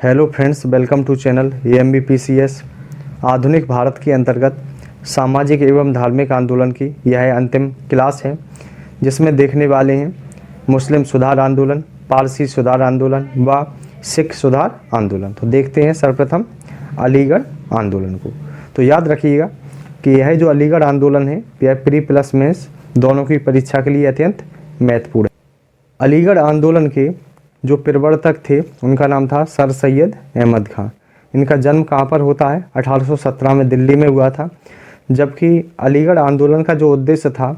Hello friends, welcome to channel AMBPCS। आधुनिक भारत के अंतर्गत सामाजिक एवं धार्मिक आंदोलन की यह अंतिम क्लास है, जिसमें देखने वाले हैं मुस्लिम सुधार आंदोलन, पारसी सुधार आंदोलन व सिख सुधार आंदोलन। तो देखते हैं सर्वप्रथम अलीगढ़ आंदोलन को। तो याद रखिएगा कि यह जो अलीगढ़ आंदोलन है यह प्री प्लस मेंस दोनों की परीक्षा के लिए अत्यंत महत्वपूर्ण है। अलीगढ़ आंदोलन के जो प्रवर्तक थे उनका नाम था सर सैयद अहमद खां। इनका जन्म कहाँ पर होता है? 1817 में दिल्ली में हुआ था। जबकि अलीगढ़ आंदोलन का जो उद्देश्य था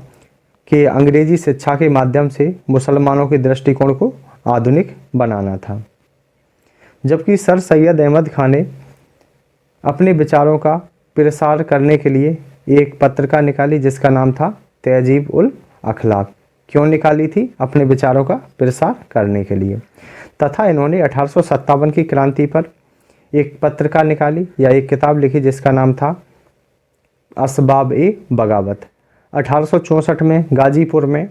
कि अंग्रेजी शिक्षा के माध्यम से मुसलमानों के दृष्टिकोण को आधुनिक बनाना था। जबकि सर सैयद अहमद खां ने अपने विचारों का प्रसार करने के लिए एक पत्रिका निकाली जिसका नाम था तहजीब उल अखलाक। क्यों निकाली थी? अपने विचारों का प्रसार करने के लिए। तथा इन्होंने 1857 की क्रांति पर एक पत्रिका निकाली या एक किताब लिखी जिसका नाम था असबाब-ए-बगावत। 1864 में गाजीपुर में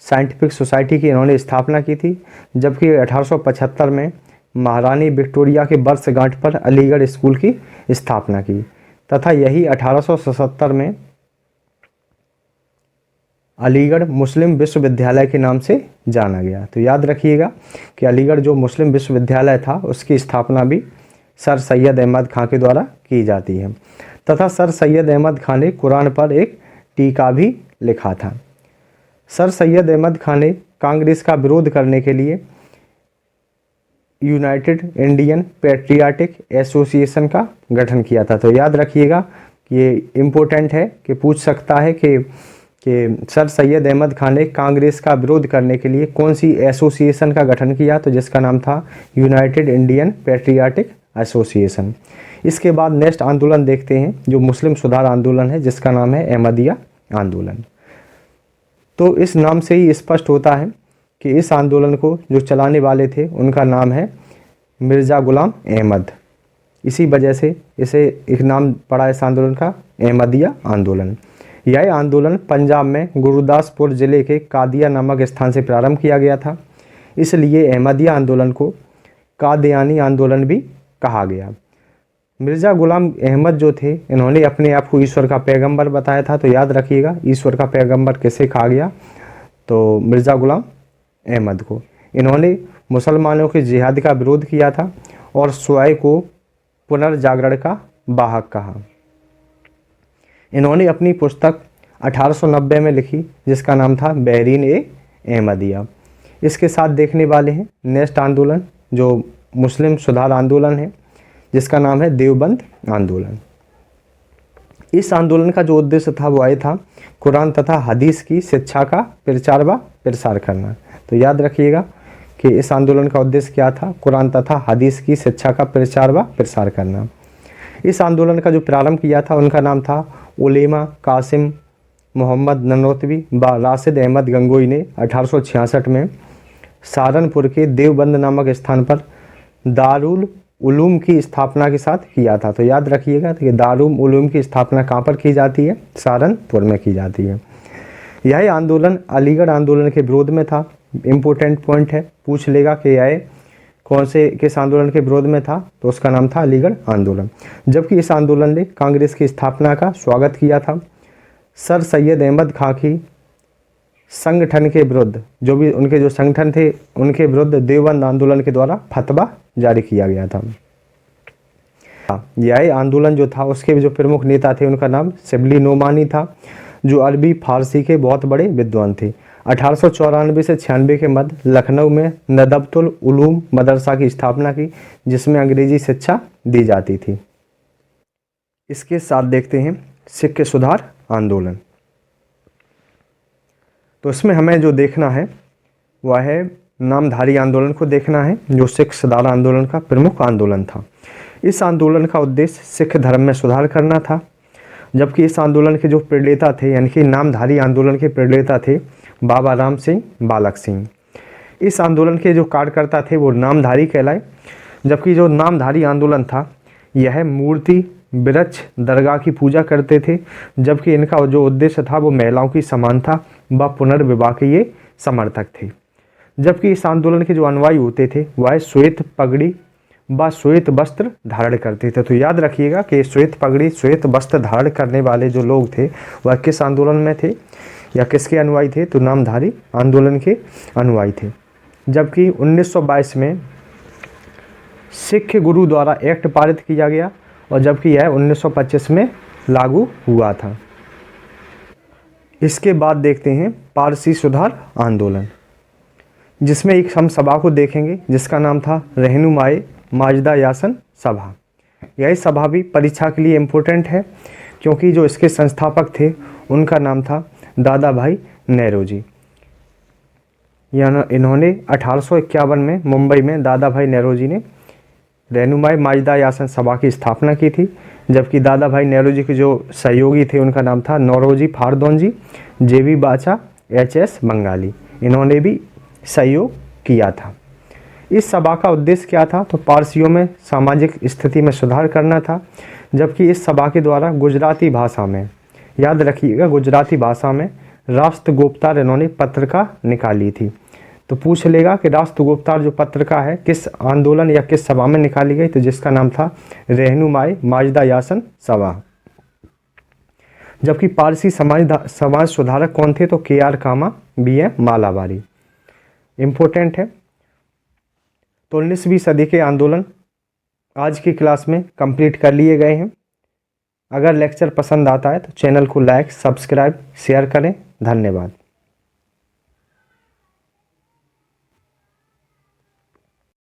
साइंटिफिक सोसाइटी की इन्होंने स्थापना की थी। जबकि 1875 में महारानी विक्टोरिया के वर्षगांठ पर अलीगढ़ स्कूल की स्थापना की। तथा यही 1877 में अलीगढ़ मुस्लिम विश्वविद्यालय के नाम से जाना गया। तो याद रखिएगा कि अलीगढ़ जो मुस्लिम विश्वविद्यालय था उसकी स्थापना भी सर सैयद अहमद खां के द्वारा की जाती है। तथा सर सैयद अहमद खां ने कुरान पर एक टीका भी लिखा था। सर सैयद अहमद खां ने कांग्रेस का विरोध करने के लिए यूनाइटेड इंडियन पैट्रियाटिक एसोसिएशन का गठन किया था। तो याद रखिएगा कि ये इम्पोर्टेंट है कि पूछ सकता है कि सर सैयद अहमद खां ने कांग्रेस का विरोध करने के लिए कौन सी एसोसिएशन का गठन किया, तो जिसका नाम था यूनाइटेड इंडियन पैट्रियाटिक एसोसिएशन। इसके बाद नेक्स्ट आंदोलन देखते हैं जो मुस्लिम सुधार आंदोलन है जिसका नाम है अहमदिया आंदोलन। तो इस नाम से ही स्पष्ट होता है कि इस आंदोलन को जो चलाने वाले थे उनका नाम है मिर्ज़ा गुलाम अहमद। इसी वजह से इसे एक नाम पड़ा इस आंदोलन का अहमदिया आंदोलन। यह आंदोलन पंजाब में गुरदासपुर ज़िले के कादिया नामक स्थान से प्रारंभ किया गया था। इसलिए अहमदिया आंदोलन को कादियानी आंदोलन भी कहा गया। मिर्ज़ा गुलाम अहमद जो थे इन्होंने अपने आप को ईश्वर का पैगंबर बताया था। तो याद रखिएगा ईश्वर का पैगंबर किसे कहा गया? तो मिर्ज़ा गुलाम अहमद को। इन्होंने मुसलमानों के जिहाद का विरोध किया था और स्वयं को पुनर्जागरण का वाहक कहा। इन्होंने अपनी पुस्तक 1890 में लिखी जिसका नाम था बहरीन-ए-अहमदिया। इसके साथ देखने वाले हैं नेक्स्ट आंदोलन जो मुस्लिम सुधार आंदोलन है जिसका नाम है देवबंद आंदोलन। इस आंदोलन का जो उद्देश्य था वो आया था कुरान तथा हदीस की शिक्षा का प्रचार व प्रसार करना। तो याद रखिएगा कि इस आंदोलन का उद्देश्य क्या था? कुरान तथा हदीस की शिक्षा का प्रचार व प्रसार करना। इस आंदोलन का जो प्रारंभ किया था उनका नाम था उलेमा कासिम मोहम्मद ननोतवी व राशिद अहमद गंगोई ने 1866 में सहारनपुर के देवबंद नामक स्थान पर दारुल उलूम की स्थापना के साथ किया था। तो याद रखिएगा कि दारुल उलूम की स्थापना कहाँ पर की जाती है? सहारनपुर में की जाती है। यह आंदोलन अलीगढ़ आंदोलन के विरोध में था। इम्पोर्टेंट पॉइंट है, पूछ लेगा कि यह कौन से किस आंदोलन के विरोध में था, तो उसका नाम था अलीगढ़ आंदोलन। जबकि इस आंदोलन ने कांग्रेस की स्थापना का स्वागत किया था। सर सैयद अहमद खां की संगठन के विरुद्ध जो भी उनके जो संगठन थे उनके विरुद्ध देवबंद आंदोलन के द्वारा फतवा जारी किया गया था। यह आंदोलन जो था उसके जो प्रमुख नेता थे उनका नाम शिबली नोमानी था, जो अरबी फारसी के बहुत बड़े विद्वान थे। 1894 से 96 के मध्य लखनऊ में नदबतुल उलूम मदरसा की स्थापना की जिसमें अंग्रेजी शिक्षा दी जाती थी। इसके साथ देखते हैं सिख सुधार आंदोलन। तो इसमें हमें जो देखना है वह है नामधारी आंदोलन को देखना है जो सिख सुधार आंदोलन का प्रमुख आंदोलन था। इस आंदोलन का उद्देश्य सिख धर्म में सुधार करना था। जबकि इस आंदोलन के जो प्रणेता थे यानी कि नामधारी आंदोलन के प्रणेता थे बाबा राम सिंह बालक सिंह। इस आंदोलन के जो कार्यकर्ता थे वो नामधारी कहलाए। जबकि जो नामधारी आंदोलन था यह मूर्ति वृक्ष दरगाह की पूजा करते थे। जबकि इनका जो उद्देश्य था वो महिलाओं की समानता व पुनर्विवाह के ये समर्थक थे। जबकि इस आंदोलन के जो अनुयायी होते थे वह श्वेत पगड़ी व श्वेत वस्त्र धारण करते थे। तो याद रखिएगा कि श्वेत पगड़ी श्वेत वस्त्र धारण करने वाले जो लोग थे वह किस आंदोलन में थे या किसके अनुयायी थे, तो नामधारी आंदोलन के अनुयायी थे। जबकि 1922 में सिख गुरु द्वारा एक्ट पारित किया गया और जबकि यह 1925 में लागू हुआ था। इसके बाद देखते हैं पारसी सुधार आंदोलन, जिसमें एक हम सभा को देखेंगे जिसका नाम था रहनुमाए माजदा यासन सभा। यह सभा भी परीक्षा के लिए इम्पोर्टेंट है क्योंकि जो इसके संस्थापक थे उनका नाम था दादा भाई नेहरूजी। इन्होंने 1851 में मुंबई में दादा भाई नेहरूजी ने रहनुमाए माजदा यासन सभा की स्थापना की थी। जबकि दादा भाई नेहरूजी के जो सहयोगी थे उनका नाम था नौरोजी फारदौनजी, जेबी बाचा, एच.एस. बंगाली। इन्होंने भी सहयोग किया था। इस सभा का उद्देश्य क्या था, तो पारसियों में सामाजिक स्थिति में सुधार करना था। जबकि इस सभा के द्वारा गुजराती भाषा में, याद रखिएगा, गुजराती भाषा में राष्ट्रगोपतार इन्होंने पत्रिका निकाली थी। तो पूछ लेगा कि राष्ट्रगोपतार जो पत्रिका है किस आंदोलन या किस सभा में निकाली गई, तो जिसका नाम था रहनुमाए माजदा यासन सभा। जबकि पारसी समाज सुधारक कौन थे, तो के.आर. कामा, बी.एम. मालाबारी। इम्पोर्टेंट है। तो 19वीं सदी के आंदोलन आज की क्लास में कंप्लीट कर लिए गए हैं। अगर लेक्चर पसंद आता है तो चैनल को लाइक, सब्सक्राइब, शेयर करें। धन्यवाद।